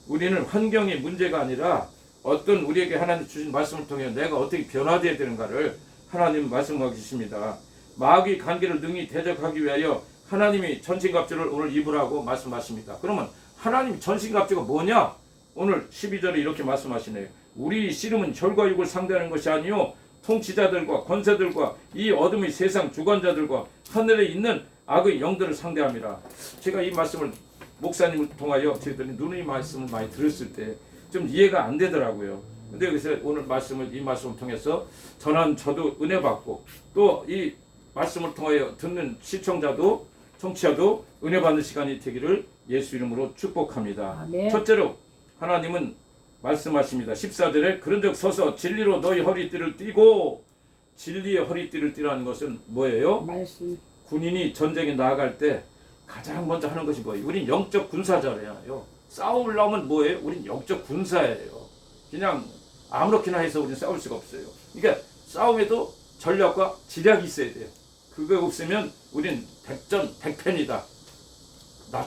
우리는 환경이 문제가 아니라 어떤 우리에게 하나님 주신 말씀을 통해 내가 어떻게 변화되어야 되는가를 하나님 말씀하고 계십니다. 마귀 관계를 능히 대적하기 위하여 하나님이 전신갑주를 오늘 입으라고 말씀하십니다. 그러면 하나님 전신갑주가 뭐냐? 오늘 12절에 이렇게 말씀하시네요. 우리 씨름은 혈과 육을 상대하는 것이 아니요 통치자들과 권세들과 이 어둠의 세상 주관자들과 하늘에 있는 악의 영들을 상대합니다. 제가 이 말씀을 목사님을 통하여 저희들이 누누이 말씀을 많이 들었을 때 좀 이해가 안 되더라고요. 근데 여기서 오늘 이 말씀을 통해서 저도 은혜 받고 또 이 말씀을 통하여 듣는 시청자도 청취자도 은혜 받는 시간이 되기를 예수 이름으로 축복합니다. 아멘. 첫째로 하나님은 말씀하십니다. 14절에 그런즉 서서 진리로 너희 허리띠를 띠고, 진리의 허리띠를 띠라는 것은 뭐예요? 말씀. 군인이 전쟁에 나아갈 때 가장 먼저 하는 것이 뭐예요? 우린 영적 군사잖아요. 싸움을 나오면 뭐예요? 우린 영적 군사예요. 그냥 아무렇게나 해서 우리는 싸울 수가 없어요. 그러니까 싸움에도 전략과 지략이 있어야 돼요. 그거 없으면 우린 백전백패입니다.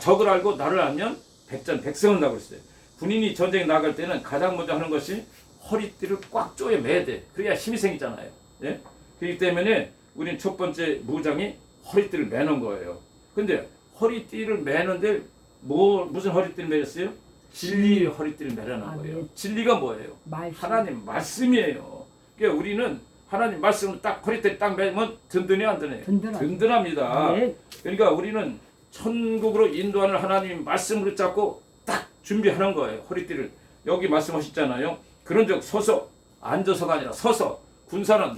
적을 알고 나를 알면 백전백승한다고 했어요. 군인이 전쟁에 나갈 때는 가장 먼저 하는 것이 허리띠를 꽉 조여 매야 돼. 그래야 힘이 생기잖아요. 예? 그렇기 때문에 우린 첫 번째 무장이 허리띠를 매는 거예요. 근데 허리띠를 매는데 무슨 허리띠를 매였어요? 진리의 허리띠를 매라는 거예요. 진리가 뭐예요? 말씀. 하나님 말씀이에요. 그러니까 우리는 하나님 말씀을 딱 허리띠를 딱 매면 든든해 안 든든해요? 든든합니다. 네. 그러니까 우리는 천국으로 인도하는 하나님 말씀으로 잡고 딱 준비하는 거예요. 허리띠를. 여기 말씀하셨잖아요. 그런즉 서서, 앉아서가 아니라 서서. 군사는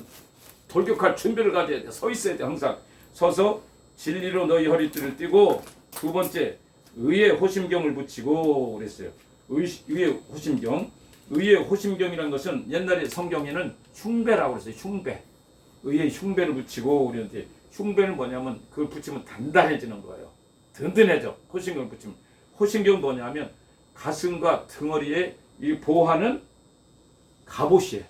돌격할 준비를 가져야 돼. 서 있어야 돼. 항상 서서 진리로 너희 허리띠를 띠고, 두 번째 의의 호심경을 붙이고 그랬어요. 의의 호심경. 의의 호심경이라는 것은 옛날에 성경에는 흉배라고 그랬어요. 흉배. 의의 흉배를 붙이고 그랬는데, 흉배는 뭐냐면 그걸 붙이면 단단해지는 거예요. 든든해져. 호심경을 붙이면. 호심경은 뭐냐면 가슴과 등허리에 이 보호하는 갑옷이에요.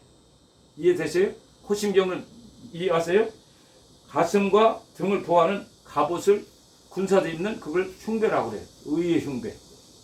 이해되세요? 호심경을 이해하세요? 가슴과 등을 보호하는 갑옷을 군사들이 입는 그걸 흉배라고 그래요. 의의 흉배.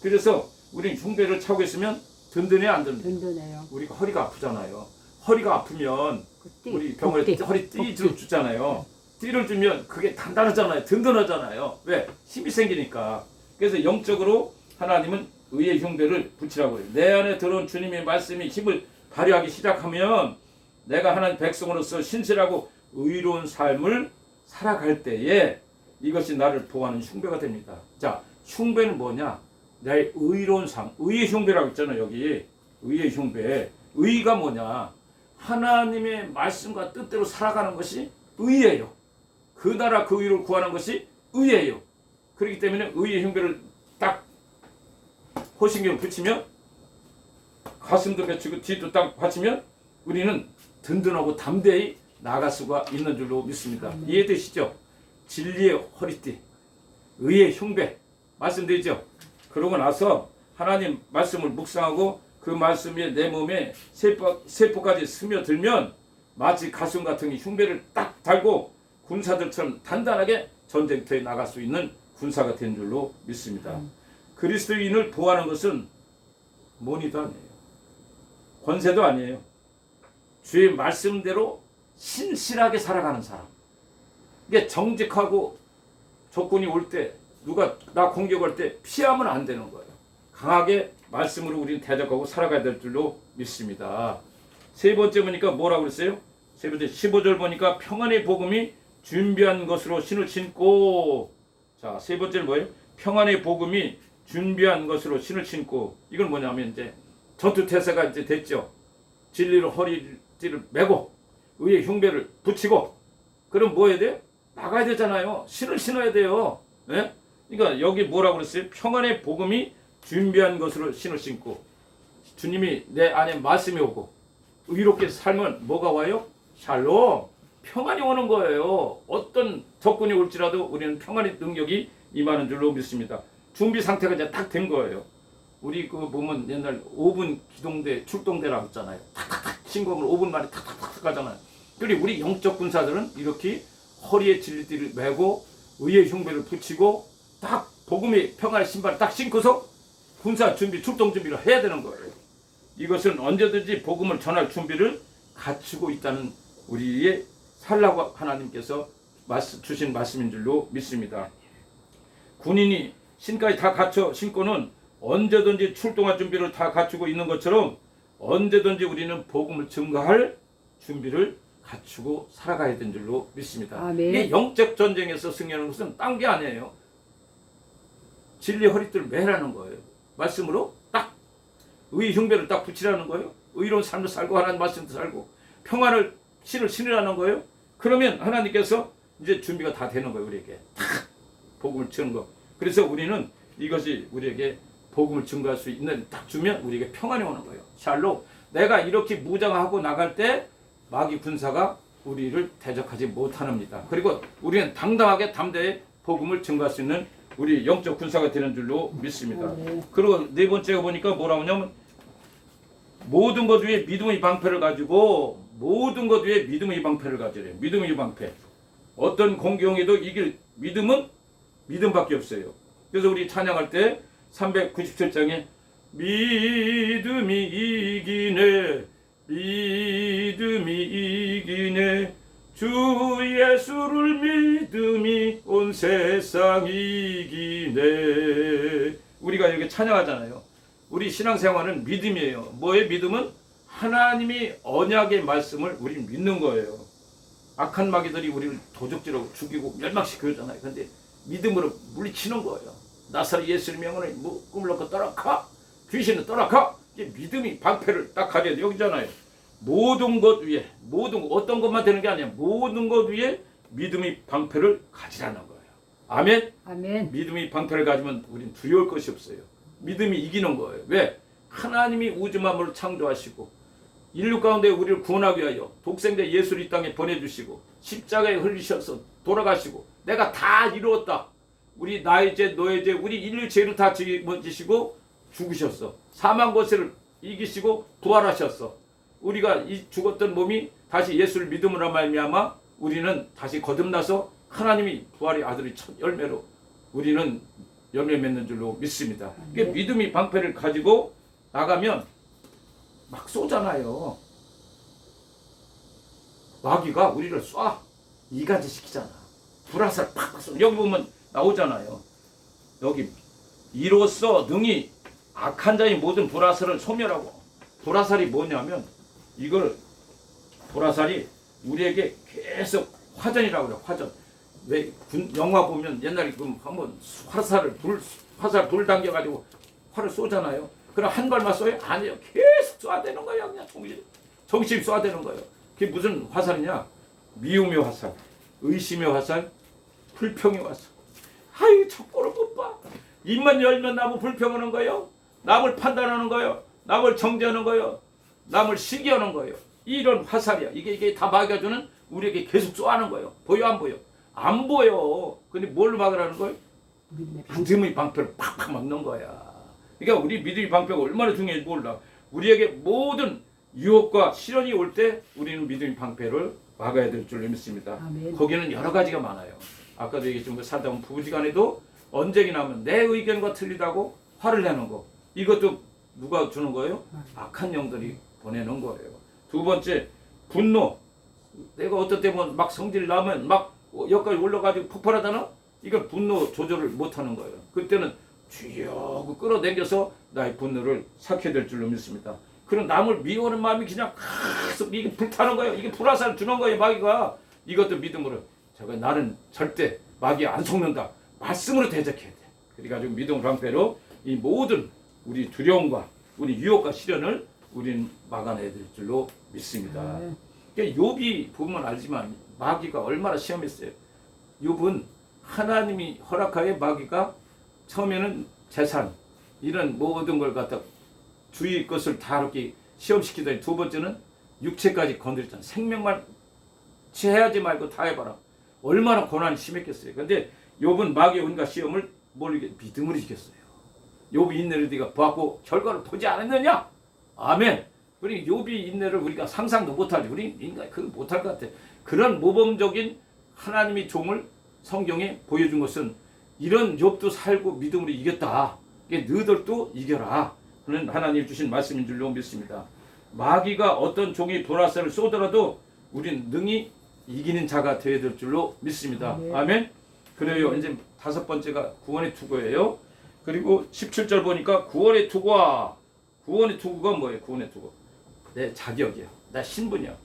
그래서 우리는 흉배를 차고 있으면 든든해 안 든든해? 든든해요. 우리가 허리가 아프잖아요. 허리가 아프면 우리 병원에 허리 띠 주잖아요. 띠를 주면 그게 단단하잖아요. 든든하잖아요. 왜? 힘이 생기니까. 그래서 영적으로 하나님은 의의 흉배를 붙이라고 해요. 내 안에 들어온 주님의 말씀이 힘을 발휘하기 시작하면 내가 하나님 백성으로서 신실하고 의로운 삶을 살아갈 때에 이것이 나를 보호하는 흉배가 됩니다. 자, 흉배는 뭐냐? 나의 의로운 삶. 의의 흉배라고 했잖아요. 여기. 의의 흉배. 의가 뭐냐? 하나님의 말씀과 뜻대로 살아가는 것이 의예요. 그 나라 그 의를 구하는 것이 의예요. 그렇기 때문에 의의 흉배를 딱 호신경을 붙이면 가슴도 받치고 뒤도 딱 받치면 우리는 든든하고 담대히 나갈 수가 있는 줄로 믿습니다. 이해되시죠? 진리의 허리띠, 의의 흉배 말씀드리죠. 그러고 나서 하나님 말씀을 묵상하고 그 말씀이 내 몸에 세포까지 스며들면 마치 가슴 같은 흉배를 딱 달고 군사들처럼 단단하게 전쟁터에 나갈 수 있는 군사가 된 줄로 믿습니다. 그리스도인을 보호하는 것은 money도 아니에요. 권세도 아니에요. 주의 말씀대로 신실하게 살아가는 사람. 이게 정직하고 조건이 올 때 누가 나 공격할 때 피하면 안 되는 거예요. 강하게 말씀으로 우리는 대적하고 살아가야 될 줄로 믿습니다. 세 번째 보니까 뭐라고 그랬어요? 세 번째 15절 보니까 평안의 복음이 준비한 것으로 신을 신고. 자, 세 번째는 뭐예요? 평안의 복음이 준비한 것으로 신을 신고. 이건 뭐냐면 이제 전투태세가 이제 됐죠. 진리로 허리띠를 메고 의의 흉배를 붙이고. 그럼 뭐 해야 돼요? 나가야 되잖아요. 신을 신어야 돼요. 네? 그러니까 여기 뭐라고 그랬어요? 평안의 복음이 준비한 것으로 신을 신고. 주님이 내 안에 말씀이 오고 의롭게 살면 뭐가 와요? 샬롬. 평안이 오는 거예요. 어떤 적군이 올지라도 우리는 평안의 능력이 임하는 줄로 믿습니다. 준비 상태가 이제 딱 된 거예요. 우리 그 보면 옛날 5분 기동대 출동대라고 했잖아요. 탁탁탁 신공을 5분 만에 탁탁탁 가잖아요. 그리고 우리 영적 군사들은 이렇게 허리에 진리띠를 메고 의의 흉배를 붙이고 딱 복음의 평안의 신발을 딱 신고서 군사 준비, 출동 준비를 해야 되는 거예요. 이것은 언제든지 복음을 전할 준비를 갖추고 있다는 우리의 살라고 하나님께서 주신 말씀인 줄로 믿습니다. 군인이 신까지 다 갖춰 신고는 언제든지 출동할 준비를 다 갖추고 있는 것처럼 언제든지 우리는 복음을 증거할 준비를 갖추고 살아가야 되는 줄로 믿습니다. 아멘. 이게 영적 전쟁에서 승리하는 것은 딴 게 아니에요. 진리 허리띠를 매라는 거예요. 말씀으로 딱 의 흉배를 딱 붙이라는 거예요. 의로운 삶을 살고 하나님 말씀도 살고 평안을 신을 신으라는 거예요. 그러면 하나님께서 이제 준비가 다 되는 거예요. 우리에게 딱 복음을 주는 거. 그래서 우리는 이것이 우리에게 복음을 증거할 수 있는 딱 주면 우리에게 평안이 오는 거예요. 샬롬. 내가 이렇게 무장하고 나갈 때 마귀 군사가 우리를 대적하지 못합니다. 그리고 우리는 당당하게 담대히 복음을 증거할 수 있는 우리 영적 군사가 되는 줄로 믿습니다. 그리고 네 번째가 보니까 뭐라고 하냐면 모든 것 위에 믿음의 방패를 가지고 모든 것 위에 믿음의 방패를 가지래. 믿음의 방패. 어떤 공경에도 이길 믿음은 믿음밖에 없어요. 그래서 우리 찬양할 때 397장에 믿음이 이기네 믿음이 이기네 주 예수를 믿음이 온 세상 이기네. 우리가 이렇게 찬양하잖아요. 우리 신앙생활은 믿음이에요. 뭐의 믿음은 하나님이 언약의 말씀을 우리 믿는 거예요. 악한 마귀들이 우리를 도적질하고 죽이고 멸망시켜주잖아요. 근데 믿음으로 물리치는 거예요. 나사렛 예수의 명언을 꿈을 놓고 떠나가 귀신은 떠나가. 이게 믿음이 방패를 딱 가져야 돼. 여기잖아요. 모든 것 위에 모든 어떤 것만 되는 게 아니야. 모든 것 위에 믿음의 방패를 가지라는 거예요. 아멘. 아멘. 믿음의 방패를 가지면 우리는 두려울 것이 없어요. 믿음이 이기는 거예요. 왜? 하나님이 우주 만물을 창조하시고 인류 가운데 우리를 구원하기 위하여 독생자 예수를 이 땅에 보내주시고 십자가에 흘리셔서 돌아가시고 내가 다 이루었다. 우리 나의 죄 너의 죄 우리 인류 죄를 다 짊어지시고 죽으셨어. 사망 권세를 이기시고 부활하셨어. 우리가 이 죽었던 몸이 다시 예수를 믿음으로 말미암아 우리는 다시 거듭나서 하나님이 부활의 아들의 첫 열매로 우리는 열매 맺는 줄로 믿습니다. 이게 믿음이 방패를 가지고 나가면 막 쏘잖아요. 마귀가 우리를 쏴 이간질 시키잖아. 불화살 팍팍 쏘. 여기 보면 나오잖아요. 여기 이로써 능히 악한 자의 모든 불화살을 소멸하고. 불화살이 뭐냐면 이걸 불화살이 우리에게 계속 화전이라고 그래요. 화전. 왜 영화 보면 옛날에 한번 화살 불 당겨가지고 활을 쏘잖아요. 그럼 한 발만 쏘요? 아니요. 계속 쏴대는 거예요. 그냥 정신 쏴대는 거예요. 그게 무슨 화살이냐? 미움의 화살, 의심의 화살, 불평의 화살. 아유, 저 꼴을 못 봐. 입만 열면 남을 불평하는 거예요. 남을 판단하는 거예요. 남을 정죄하는 거예요. 남을 시기하는 거예요. 이런 화살이야. 이게 다 막아주는 우리에게 계속 쏘는 거예요. 보여 안 보여? 안 보여. 근데 뭘 막으라는 거예요? 믿음의 방패를 팍팍 막는 거야. 그러니까 우리 믿음의 방패가 얼마나 중요한지 몰라. 우리에게 모든 유혹과 시련이 올 때 우리는 믿음의 방패를 막아야 될 줄 믿습니다. 아멘. 거기는 여러 가지가 많아요. 아까도 얘기했지만 살다 보면 부부지간에도 언쟁이 나면 내 의견과 틀리다고 화를 내는 거. 이것도 누가 주는 거예요? 악한 영들이 보내는 거예요. 두 번째, 분노. 내가 어떤 때면 막 성질 나면 막 여기까지 올라가지고 폭발하잖아? 이걸 분노 조절을 못하는 거예요. 그때는 쥐어 끌어당겨서 나의 분노를 삭혀야 될 줄로 믿습니다. 그럼 남을 미워하는 마음이 그냥 계속 이게 불타는 거예요. 이게 불화살 주는 거예요, 마귀가. 이것도 믿음으로. 저거 나는 절대 마귀 안 속는다. 말씀으로 대적해야 돼. 그래가지고 믿음 방패로 이 모든 우리 두려움과 우리 유혹과 시련을 우리는 막아내야 될 줄로 믿습니다. 그러니까 욥이 보면 알지만 마귀가 얼마나 시험했어요. 욥은 하나님이 허락하에 마귀가 처음에는 재산 이런 모든 걸 갖다 주위 것을 다 이렇게 시험시키더니 두 번째는 육체까지 건드렸잖아요. 생명만 취해야지 말고 다 해봐라. 얼마나 고난이 심했겠어요. 근데 욥은 마귀의 온갖 시험을 믿음으로 이겼어요. 욥이 인내를 네가 보았고 결과를 보지 않았느냐? 아멘. 우리 욥이 인내를 우리가 상상도 못하지. 우리 인간 그거 못할 것 같아. 그런 모범적인 하나님의 종을 성경에 보여준 것은 이런 욥도 살고 믿음으로 이겼다. 너희들도 이겨라 하는 하나님 주신 말씀인 줄로 믿습니다. 마귀가 어떤 종이 보라살을 쏘더라도 우리는 능히 이기는 자가 되어야 될 줄로 믿습니다. 아멘. 그래요. 이제 5번째가 구원의 투구예요. 그리고 17절 보니까 구원의 투구와 구원의 투구가 뭐예요? 구원의 투구 내 자격이야. 나 신분이야.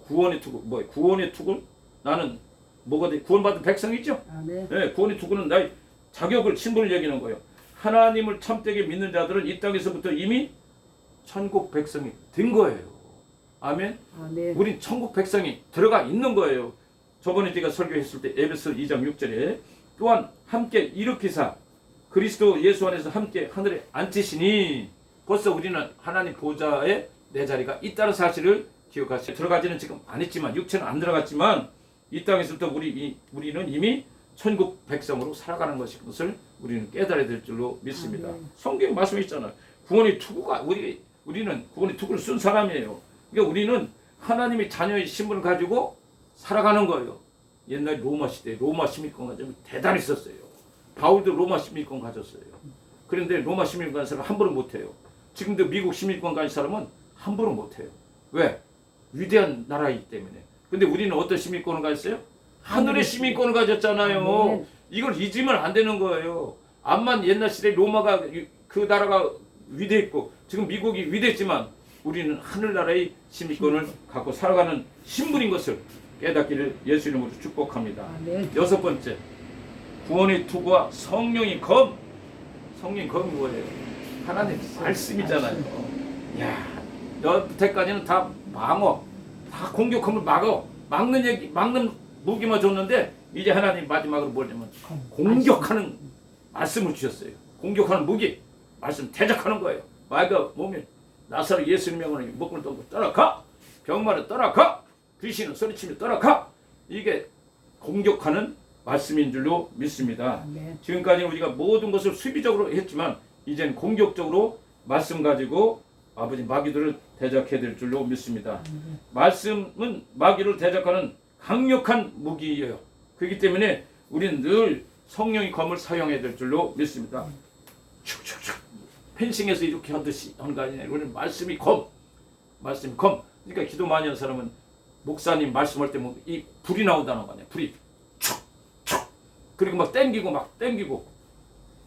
구원의 투구 뭐예요? 구원의 투구 나는 뭐가 돼? 구원받은 백성이죠. 네, 구원의 투구는 나의 자격을 신분을 얘기하는 거예요. 하나님을 참되게 믿는 자들은 이 땅에서부터 이미 천국 백성이 된 거예요. 아멘. 우린 천국 백성이 들어가 있는 거예요. 저번에 제가 설교했을 때 에베소 2장 6절에 또한 함께 일으키사 그리스도 예수 안에서 함께 하늘에 앉히시니 벌써 우리는 하나님 보좌에 내 자리가 있다는 사실을 기억하시고 들어가지는 지금 안 했지만 육체는 안 들어갔지만 이 땅에서부터 우리는 이미 천국 백성으로 살아가는 것을 우리는 깨달아야 될 줄로 믿습니다. 성경에 말씀이 있잖아요. 구원의 투구가 우리는 구원의 투구를 쓴 사람이에요. 그러니까 우리는 하나님의 자녀의 신분을 가지고 살아가는 거예요. 옛날 로마 시대에 로마 시민권 가지면 대단했었어요. 바울도 로마 시민권 가졌어요. 그런데 로마 시민권 가진 사람은 함부로 못해요. 지금도 미국 시민권 가진 사람은 함부로 못해요. 왜? 위대한 나라이기 때문에. 근데 우리는 어떤 시민권을 가졌어요? 하늘의 시민권을 가졌잖아요. 이걸 잊으면 안 되는 거예요. 암만 옛날 시대 로마가 그 나라가 위대했고 지금 미국이 위대했지만 우리는 하늘나라의 시민권을 갖고 살아가는 신분인 것을 깨닫기를 예수 이름으로 축복합니다. 6번째, 구원의 투구와 성령의 검. 성령의 검이 뭐예요? 하나님 말씀이잖아요. 야, 여태까지는 다 방어, 다 공격함을 막는 무기만 줬는데 이제 하나님 마지막으로 뭐냐면 공격하는 말씀을 주셨어요. 공격하는 무기, 말씀 대적하는 거예요. 마귀가 몸에 나사로 예수님 명으로 먹을 던거 떠나가, 병마를 떠나가, 귀신은 소리치며 떠나가. 이게 공격하는 말씀인 줄로 믿습니다. 지금까지 우리가 모든 것을 수비적으로 했지만 이제는 공격적으로 말씀 가지고 아버지 마귀들을 대적해야 될 줄로 믿습니다. 말씀은 마귀를 대적하는 강력한 무기예요. 그렇기 때문에 우리는 늘 성령의 검을 사용해야 될 줄로 믿습니다. 축축축 펜싱에서 이렇게 하듯이 하는 거 아니에요. 우리는 말씀이 검. 그러니까 기도 많이 하는 사람은 목사님 말씀할 때 이 불이 나온다는 거 아니에요. 불이 축축 그리고 막 땡기고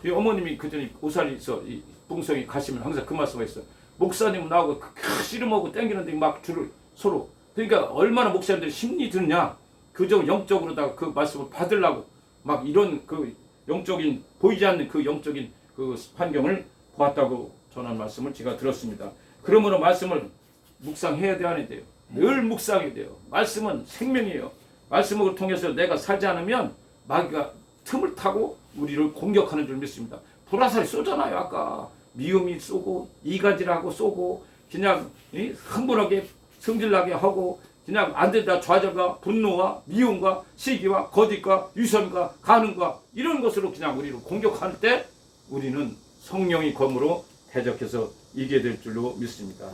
이 어머님이 그전에 오살이서 이 붕성이 가시면 항상 그 말씀하셨어요. 목사님 나오고 씨름하고 땡기는데 막 줄을 서로. 그러니까 얼마나 목사님들이 힘이 드냐. 그저 영적으로다가 그 말씀을 받으려고 막 이런 그 영적인 보이지 않는 그 영적인 그 환경을 보았다고 전한 말씀을 제가 들었습니다. 그러므로 말씀을 묵상해야 돼야 안 돼요. 늘 묵상해야 돼요. 말씀은 생명이에요. 말씀을 통해서 내가 살지 않으면 마귀가 틈을 타고 우리를 공격하는 줄 믿습니다. 불화살이 쏘잖아요. 아까 미움이 쏘고 이간질하고 쏘고 그냥 흥분하게 성질나게 하고 그냥 안 된다 좌절과 분노와 미움과 시기와 거짓과 유선과 가능과 이런 것으로 그냥 우리를 공격할 때 우리는 성령의 검으로 대적해서 이기게 될 줄로 믿습니다.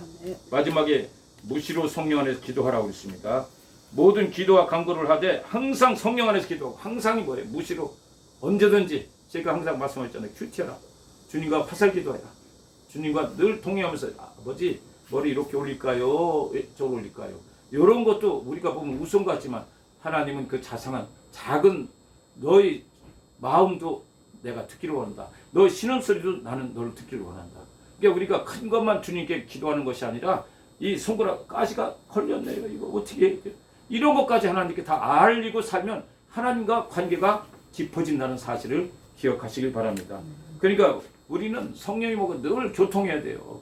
마지막에 무시로 성령 안에서 기도하라고 했습니다. 모든 기도와 간구를 하되 항상 성령 안에서 기도하고. 항상이 뭐예요? 무시로 언제든지 제가 항상 말씀하셨잖아요. 큐티하라. 주님과 화살 기도해라. 주님과 늘 통해하면서 아버지 머리 이렇게 올릴까요? 저걸 올릴까요? 이런 것도 우리가 보면 우스운 것 같지만 하나님은 그 자상한 작은 너의 마음도 내가 듣기를 원한다. 너의 신음소리도 나는 너를 듣기를 원한다. 그러니까 우리가 큰 것만 주님께 기도하는 것이 아니라 이 손가락 가시가 걸렸네요. 이거 어떻게 해야 돼요? 이런 것까지 하나님께 다 알리고 살면 하나님과 관계가 깊어진다는 사실을 기억하시길 바랍니다. 그러니까 우리는 성령이 뭐고 늘 교통해야 돼요.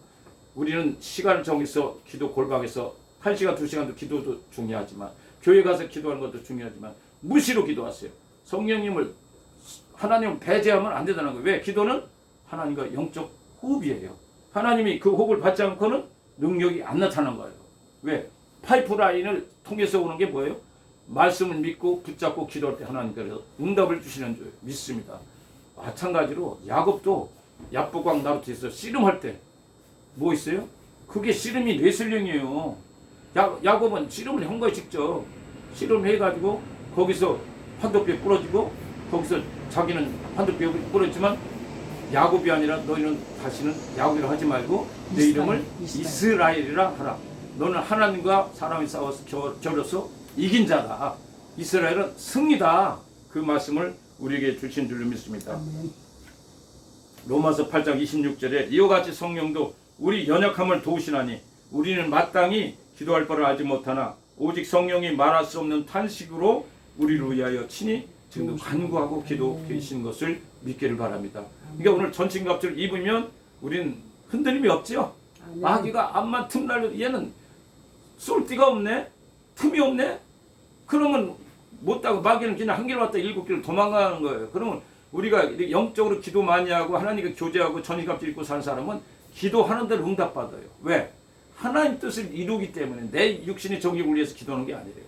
우리는 시간을 정해서 기도 골방에서 1시간 2시간도 기도도 중요하지만 교회 가서 기도하는 것도 중요하지만 무시로 기도하세요. 성령님을 하나님을 배제하면 안 된다는 거예요. 왜? 기도는 하나님과 영적 호흡이에요. 하나님이 그 호흡을 받지 않고는 능력이 안 나타나는 거예요. 왜? 파이프라인을 통해서 오는 게 뭐예요? 말씀을 믿고 붙잡고 기도할 때 하나님께서 응답을 주시는 줄 믿습니다. 마찬가지로 야곱도 야복강 나루트에서 씨름할 때 뭐 있어요? 그게 씨름이 레슬링이에요. 야곱은 씨름을 한 거예요. 직접 씨름해가지고 거기서 환도뼈 부러지고 거기서 자기는 환도뼈 부러지만 야곱이 아니라 너희는 다시는 야곱이라 하지 말고 내 이름을 이스라엘이라 하라. 너는 하나님과 사람이 싸워서 겨뤄서 이긴 자다. 이스라엘은 승리다. 그 말씀을 우리에게 주신 줄로 믿습니다. 로마서 8장 26절에 이와 같이 성령도 우리 연약함을 도우시나니 우리는 마땅히 기도할 바를 알지 못하나 오직 성령이 말할 수 없는 탄식으로 우리를 위하여 친히 지금 간구하고 기도하시는 것을 믿기를 바랍니다. 그러니까 오늘 전신갑주를 입으면 우리는 흔들림이 없지요. 마귀가 암만 틈 날려도 얘는 쏠 데가 없네, 틈이 없네. 그러면 못하고 마귀는 그냥 한 길 왔다 7길 도망가는 거예요. 그러면 우리가 영적으로 기도 많이 하고 하나님과 교제하고 전신갑주 입고 사는 사람은 기도하는 대로 응답받아요. 왜? 하나님 뜻을 이루기 때문에 내 육신의 정욕을 위해서 기도하는 게 아니래요.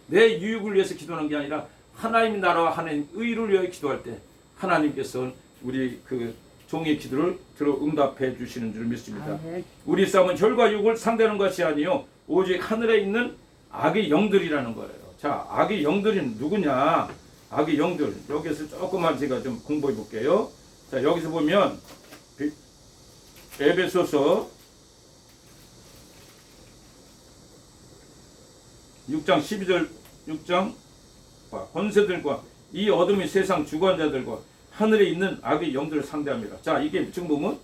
내 유익을 위해서 기도하는 게 아니라 하나님 나라와 하나님 의를 위하여 기도할 때 하나님께서 우리 그 종의 기도를 들어 응답해 주시는 줄 믿습니다. 우리 싸움은 혈과 육을 상대하는 것이 아니요 오직 하늘에 있는 악의 영들이라는 거예요. 자, 악의 영들이 누구냐? 악의 영들. 여기서 조금만 제가 좀 공부해 볼게요. 자, 여기서 보면 에베소서 6장 12절 6장 권세들과 이 어둠의 세상 주관자들과 하늘에 있는 악의 영들을 상대합니다. 자, 이게 지금 보면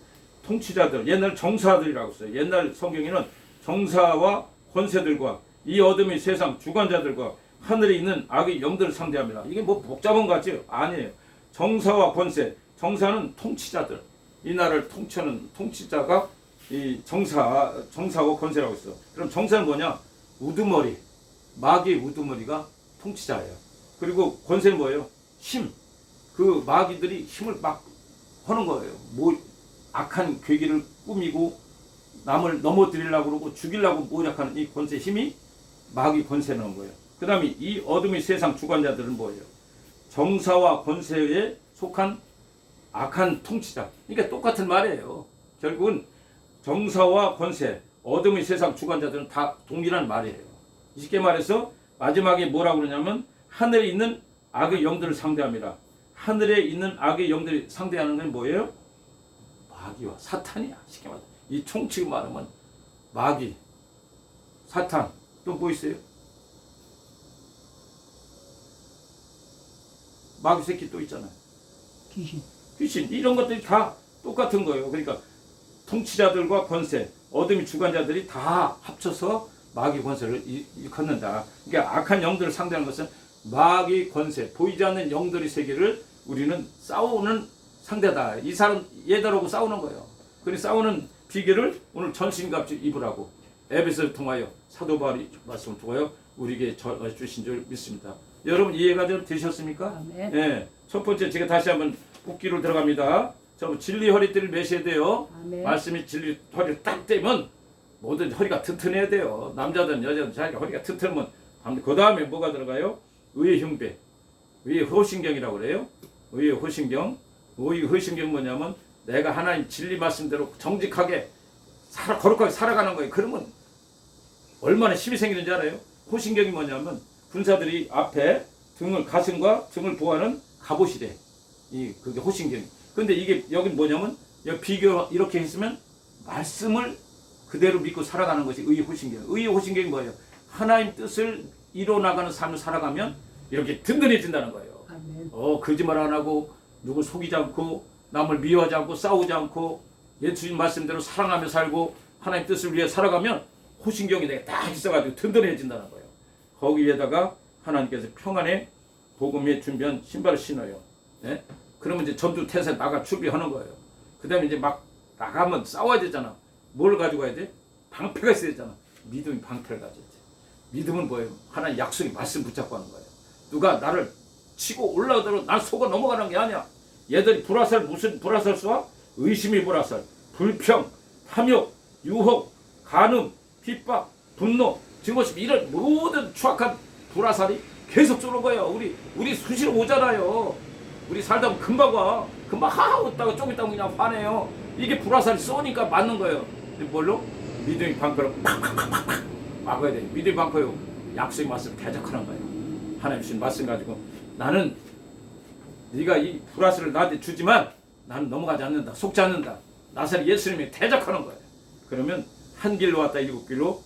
통치자들, 옛날 정사들이라고 써요. 옛날 성경에는 정사와 권세들과 이 어둠의 세상 주관자들과 하늘에 있는 악의 영들을 상대합니다. 이게 뭐 복잡한 거 같죠? 아니에요. 정사와 권세, 정사는 통치자들, 이 나라를 통치하는 통치자가 이 정사와 권세라고 있어. 그럼 정사는 뭐냐? 우두머리, 마귀의 우두머리가 통치자예요. 그리고 권세는 뭐예요? 힘. 그 마귀들이 힘을 막 하는 거예요. 뭐 악한 괴기를 꾸미고 남을 넘어뜨리려고 그러고 죽이려고 모략하는 이 권세 힘이 마귀 권세는 거예요. 그 다음에 이 어둠의 세상 주관자들은 뭐예요? 정사와 권세에 속한 악한 통치자. 그러니까 똑같은 말이에요. 결국은 정사와 권세, 어둠의 세상 주관자들은 다 동일한 말이에요. 쉽게 말해서 마지막에 뭐라고 그러냐면 하늘에 있는 악의 영들을 상대합니다. 하늘에 있는 악의 영들이 상대하는 건 뭐예요? 마귀와 사탄이야. 쉽게 말해서 이 총칙을 말하면 마귀, 사탄, 또 뭐 있어요? 마귀 새끼 또 있잖아요. 귀신 이런 것들이 다 똑같은 거예요. 그러니까 통치자들과 권세, 어둠의 주관자들이 다 합쳐서 마귀 권세를 일컫는다. 그러니까 악한 영들을 상대하는 것은 마귀 권세, 보이지 않는 영들의 세계를 우리는 싸우는 상대다. 이 사람 얘들하고 싸우는 거예요. 그래서 싸우는 비결을 오늘 전신갑주 입으라고 에베소를 통하여 사도 바울이 말씀을 통하여 우리에게 주신 줄 믿습니다. 여러분 이해가 되셨습니까? 네. 첫 번째 제가 다시 한번 복기로 들어갑니다. 저 진리 허리띠를 매셔야 돼요. 말씀이 진리 허리를 딱 떼면 모든 허리가 튼튼해야 돼요. 남자든 여자든 자기가 허리가 튼튼하면 그 다음에 뭐가 들어가요? 의의 흉배, 의의 호신경이라고 그래요. 의의 호신경. 의의 호신경 뭐냐면 내가 하나님 진리 말씀대로 정직하게 거룩하게 살아가는 거예요. 그러면 얼마나 힘이 생기는지 알아요? 호신경이 뭐냐면 군사들이 앞에 가슴과 등을 보호하는 갑옷이래. 그게 호신경이. 근데 이게 여기 뭐냐면 여기 비교 이렇게 했으면 말씀을 그대로 믿고 살아가는 것이 의의 호신경. 의의 호신경이 뭐예요? 하나님 뜻을 이뤄나가는 삶을 살아가면 이렇게 든든해진다는 거예요. 거짓말 안 하고 누구 속이지 않고 남을 미워하지 않고 싸우지 않고 예수님 말씀대로 사랑하며 살고 하나님 뜻을 위해 살아가면 호신경이 내가 딱 있어가지고 든든해진다는 거예요. 거기에다가 하나님께서 평안의 복음에 준비한 신발을 신어요. 네? 그러면 이제 전투 태세 나가 준비하는 거예요. 그 다음에 이제 막 나가면 싸워야 되잖아. 뭘 가지고 가야 돼? 방패가 있어야 되잖아. 믿음이 방패를 가져야지. 믿음은 뭐예요? 하나님 약속이 말씀 붙잡고 하는 거예요. 누가 나를 치고 올라오도록 날 속아 넘어가는 게 아니야. 얘들이 불화살, 무슨 불화살 쏘아? 의심의 불화살, 불평, 탐욕, 유혹, 간음, 핍박, 분노, 증오심 이런 모든 추악한 불화살이 계속 쏘는 거예요. 우리 수시로 오잖아요. 우리 살다 보면 금방 와. 금방 하하고 있다가 좀 있다가 그냥 화내요. 이게 불화살이 쏘니까 맞는 거예요. 뭘로? 믿음의 방패로 팍팍팍팍 막아야 돼. 믿음의 방패로 약속의 말씀을 대적하는 거예요. 하나님 주신 말씀 가지고 나는 네가 이 불화살을 나한테 주지만 나는 넘어가지 않는다. 속지 않는다. 나사렛 예수님이 대적하는 거예요. 그러면 한 길로 왔다 일곱 길로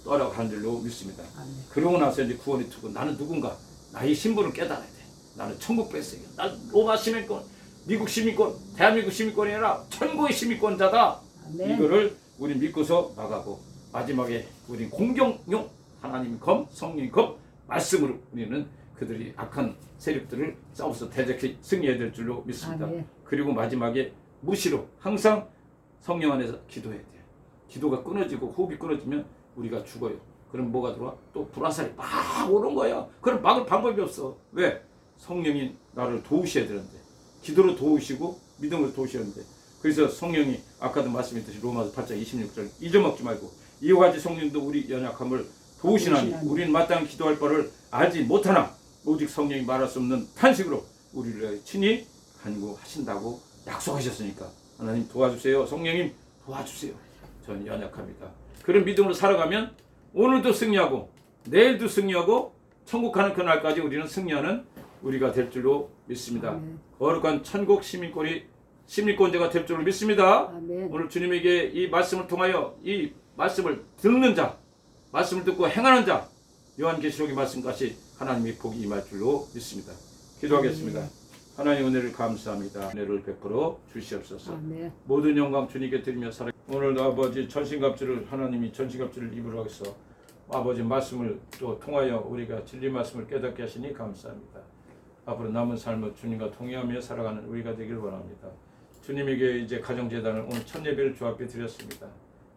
떠나가는 줄로 믿습니다. 아멘. 그러고 나서 이제 구원이 투고 나는 누군가 나의 신분을 깨달아야 돼. 나는 천국 백성이야. 난 로마 시민권, 미국 시민권, 대한민국 시민권이 아니라 천국의 시민권자다. 아멘. 이거를 우리 믿고서 나가고 마지막에 우리 공경용 하나님 검 성령 검 말씀으로 우리는 그들이 악한 세력들을 싸워서 대적해 승리해야 될 줄로 믿습니다. 아멘. 그리고 마지막에 무시로 항상 성령 안에서 기도해야 돼요. 기도가 끊어지고 호흡이 끊어지면 우리가 죽어요. 그럼 뭐가 들어와? 또 불화살이 막 오는 거야. 그럼 막을 방법이 없어. 왜? 성령이 나를 도우셔야 되는데 기도로 도우시고 믿음으로 도우셔야 되는데 그래서 성령이 아까도 말씀했듯이 로마서 8장 26절 잊어먹지 말고 이와 같이 성령도 우리 연약함을 도우시나니 우리는 마땅히 기도할 바를 알지 못하나 오직 성령이 말할 수 없는 탄식으로 우리를 친히 간구하신다고 약속하셨으니까 하나님 도와주세요. 성령님 도와주세요. 저는 연약합니다. 그런 믿음으로 살아가면 오늘도 승리하고 내일도 승리하고 천국 가는 그날까지 우리는 승리하는 우리가 될 줄로 믿습니다. 아멘. 거룩한 천국 시민권자가 될 줄로 믿습니다. 아멘. 오늘 주님에게 이 말씀을 통하여 이 말씀을 듣는 자, 말씀을 듣고 행하는 자, 요한계시록의 말씀같이 하나님의 복이 임할 줄로 믿습니다. 기도하겠습니다. 아멘. 하나님 은혜를 감사합니다. 은혜를 베풀어 주시옵소서. 아멘. 모든 영광 주님께 드리며 살아. 오늘 아버지 전신갑주를 하나님이 전신갑주를 입으라고 해서 아버지 말씀을 또 통하여 우리가 진리 말씀을 깨닫게 하시니 감사합니다. 앞으로 남은 삶을 주님과 동행하며 살아가는 우리가 되길 원합니다. 주님에게 이제 가정재단을 오늘 첫 예배를 주 앞에 드렸습니다.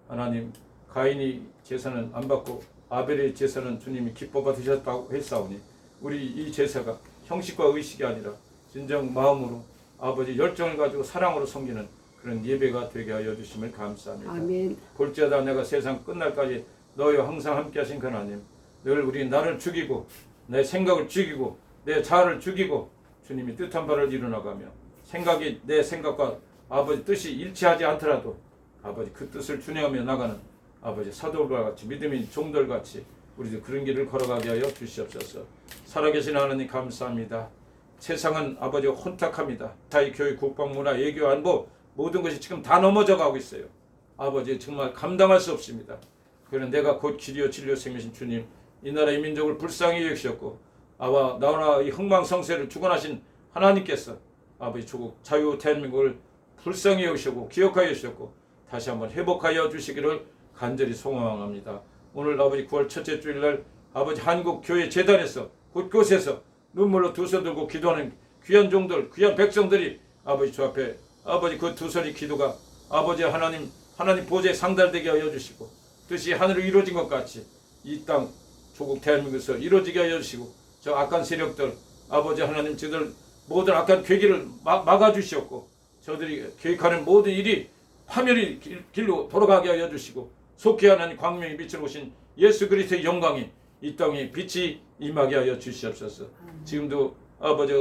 하나님 가인이 제사는 안 받고 아벨의 제사는 주님이 기뻐 받으셨다고 했사오니 우리 이 제사가 형식과 의식이 아니라 진정 마음으로 아버지 열정을 가지고 사랑으로 섬기는 그런 예배가 되게 하여 주심을 감사합니다. 아멘. 볼지어다 내가 세상 끝날까지 너희와 항상 함께 하신 그 하나님 늘 우리 나를 죽이고 내 생각을 죽이고 내 자아를 죽이고 주님이 뜻한 바를 이루어가며 생각이 내 생각과 아버지 뜻이 일치하지 않더라도 아버지 그 뜻을 준행하며 나가는 아버지 사도들과 같이 믿음인 종들 같이 우리도 그런 길을 걸어가게 하여 주시옵소서. 살아계신 하나님 감사합니다. 세상은 아버지 혼탁합니다. 사회, 교육, 국방, 문화, 외교, 안보 모든 것이 지금 다 넘어져 가고 있어요. 아버지 정말 감당할 수 없습니다. 그러나 내가 곧 길이요 진리요 생명이신 주님 이 나라 이 민족을 불쌍히 여기셨고 아와 나라 이 흥망성쇠를 주관하신 하나님께서 아버지 조국 자유 대한민국을 불쌍히 여기시고 기억하여 주셨고 다시 한번 회복하여 주시기를 간절히 소망합니다. 오늘 아버지 9월 첫째 주일날 아버지 한국교회 재단에서 곳곳에서 눈물로 두 손 들고 기도하는 귀한 종들 귀한 백성들이 아버지 주 앞에 아버지 그 두 손의 기도가 아버지 하나님 보좌에 상달되게 하여 주시고 뜻이 하늘로 이루어진 것 같이 이 땅 조국 대한민국에서 이루어지게 하여 주시고 저 악한 세력들 아버지 하나님 저들 모든 악한 계기를 막아주시옵고 저들이 계획하는 모든 일이 파멸의 길로 돌아가게 하여 주시고 속히 하나님 광명이 빛을 오신 예수 그리스도의 영광이 이 땅에 빛이 임하게 하여 주시옵소서. 지금도 아버지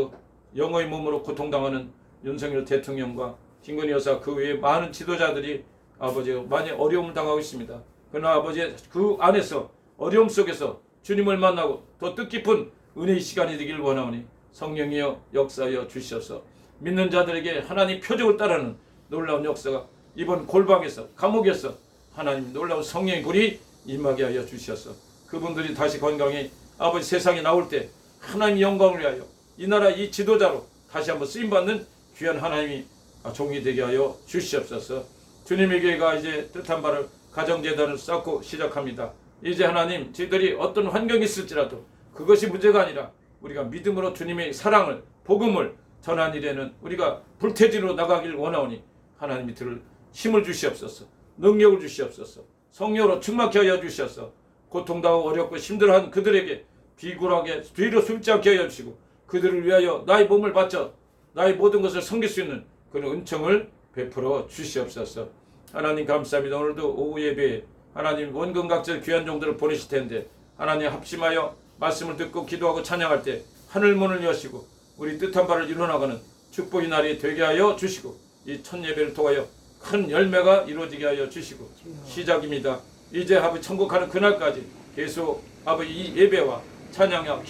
영어의 몸으로 고통당하는 윤석열 대통령과 김건희 여사 그 외에 많은 지도자들이 아버지 많이 어려움을 당하고 있습니다. 그러나 아버지 그 안에서 어려움 속에서 주님을 만나고 더 뜻깊은 은혜의 시간이 되길 원하오니 성령이여 역사하여 주시옵소서. 믿는 자들에게 하나님 표적을 따르는 놀라운 역사가 이번 골방에서 감옥에서 하나님 놀라운 성령의 불이 임하게 하여 주시옵소서. 그분들이 다시 건강히 아버지 세상에 나올 때 하나님의 영광을 위하여 이 나라 이 지도자로 다시 한번 쓰임받는 귀한 하나님이 종이 되게 하여 주시옵소서. 주님의 교회가 이제 뜻한 바를 가정재단을 쌓고 시작합니다. 이제 하나님 저희들이 어떤 환경이 있을지라도 그것이 문제가 아니라 우리가 믿음으로 주님의 사랑을 복음을 전한 일에는 우리가 불태진으로 나가길 원하오니 하나님이 들을 힘을 주시옵소서. 능력을 주시옵소서. 성령으로 충만케 하여 주시옵소서. 고통당하고 어렵고 힘들어한 그들에게 비굴하게 뒤로 숨지 않게 하여 주시고 그들을 위하여 나의 몸을 바쳐 나의 모든 것을 섬길 수 있는 그런 은총을 베풀어 주시옵소서. 하나님 감사합니다. 오늘도 오후 예배에 하나님 원근각절 귀한 종들을 보내실 텐데 하나님 합심하여 말씀을 듣고 기도하고 찬양할 때 하늘문을 여시고 우리 뜻한 바를 이루어나가는 축복의 날이 되게 하여 주시고 이 첫 예배를 통하여 큰 열매가 이루어지게 하여 주시고 시작입니다. 이제 아버지 천국 가는 그날까지 계속 아버지 이 예배와 찬양과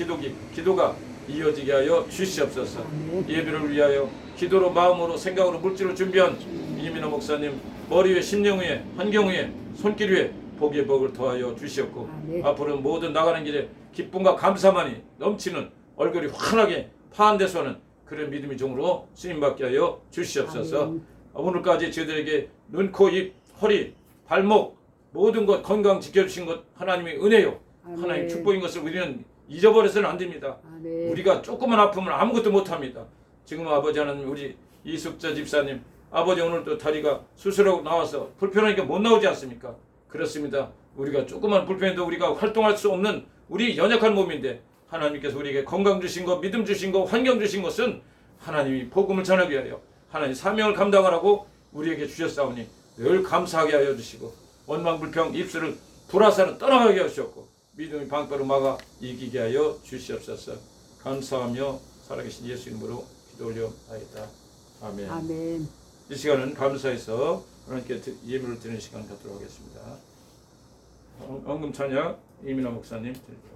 기도가 이어지게 하여 주시옵소서. 예배를 위하여 기도로 마음으로 생각으로 물질로 준비한 이민호 목사님 머리 위에 심령 위에 환경 위에 손길 위에 복의 복을 더하여 주시옵고 앞으로 모든 나가는 길에 기쁨과 감사만이 넘치는 얼굴이 환하게 파한대소하는 그런 믿음의 종으로 쓰임받게 하여 주시옵소서. 오늘까지 저희들에게 눈, 코, 입, 허리, 발목 모든 것 건강 지켜주신 것 하나님의 은혜요. 하나님 축복인 것을 우리는 잊어버려서는 안 됩니다. 우리가 조금만 아프면 아무것도 못합니다. 지금 아버지 하나님 우리 이숙자 집사님 아버지 오늘 또 다리가 수술하고 나와서 불편하니까 못 나오지 않습니까? 그렇습니다. 우리가 조금만 불편해도 우리가 활동할 수 없는 우리 연약한 몸인데 하나님께서 우리에게 건강 주신 것, 믿음 주신 것, 환경 주신 것은 하나님이 복음을 전하기 위하여 하나님 사명을 감당하라고 우리에게 주셨사오니 늘 감사하게 하여 주시고 원망불평 입술을 불화사로 떠나가게 하셨고 믿음의 방패로 막아 이기게 하여 주시옵소서. 감사하며 살아계신 예수 이름으로 기도 올려하이다. 아멘. 아멘. 이 시간은 감사해서 하나님께 예배를 드리는 시간 갖도록 하겠습니다. 헌금 찬양 이민아 목사님 드리도록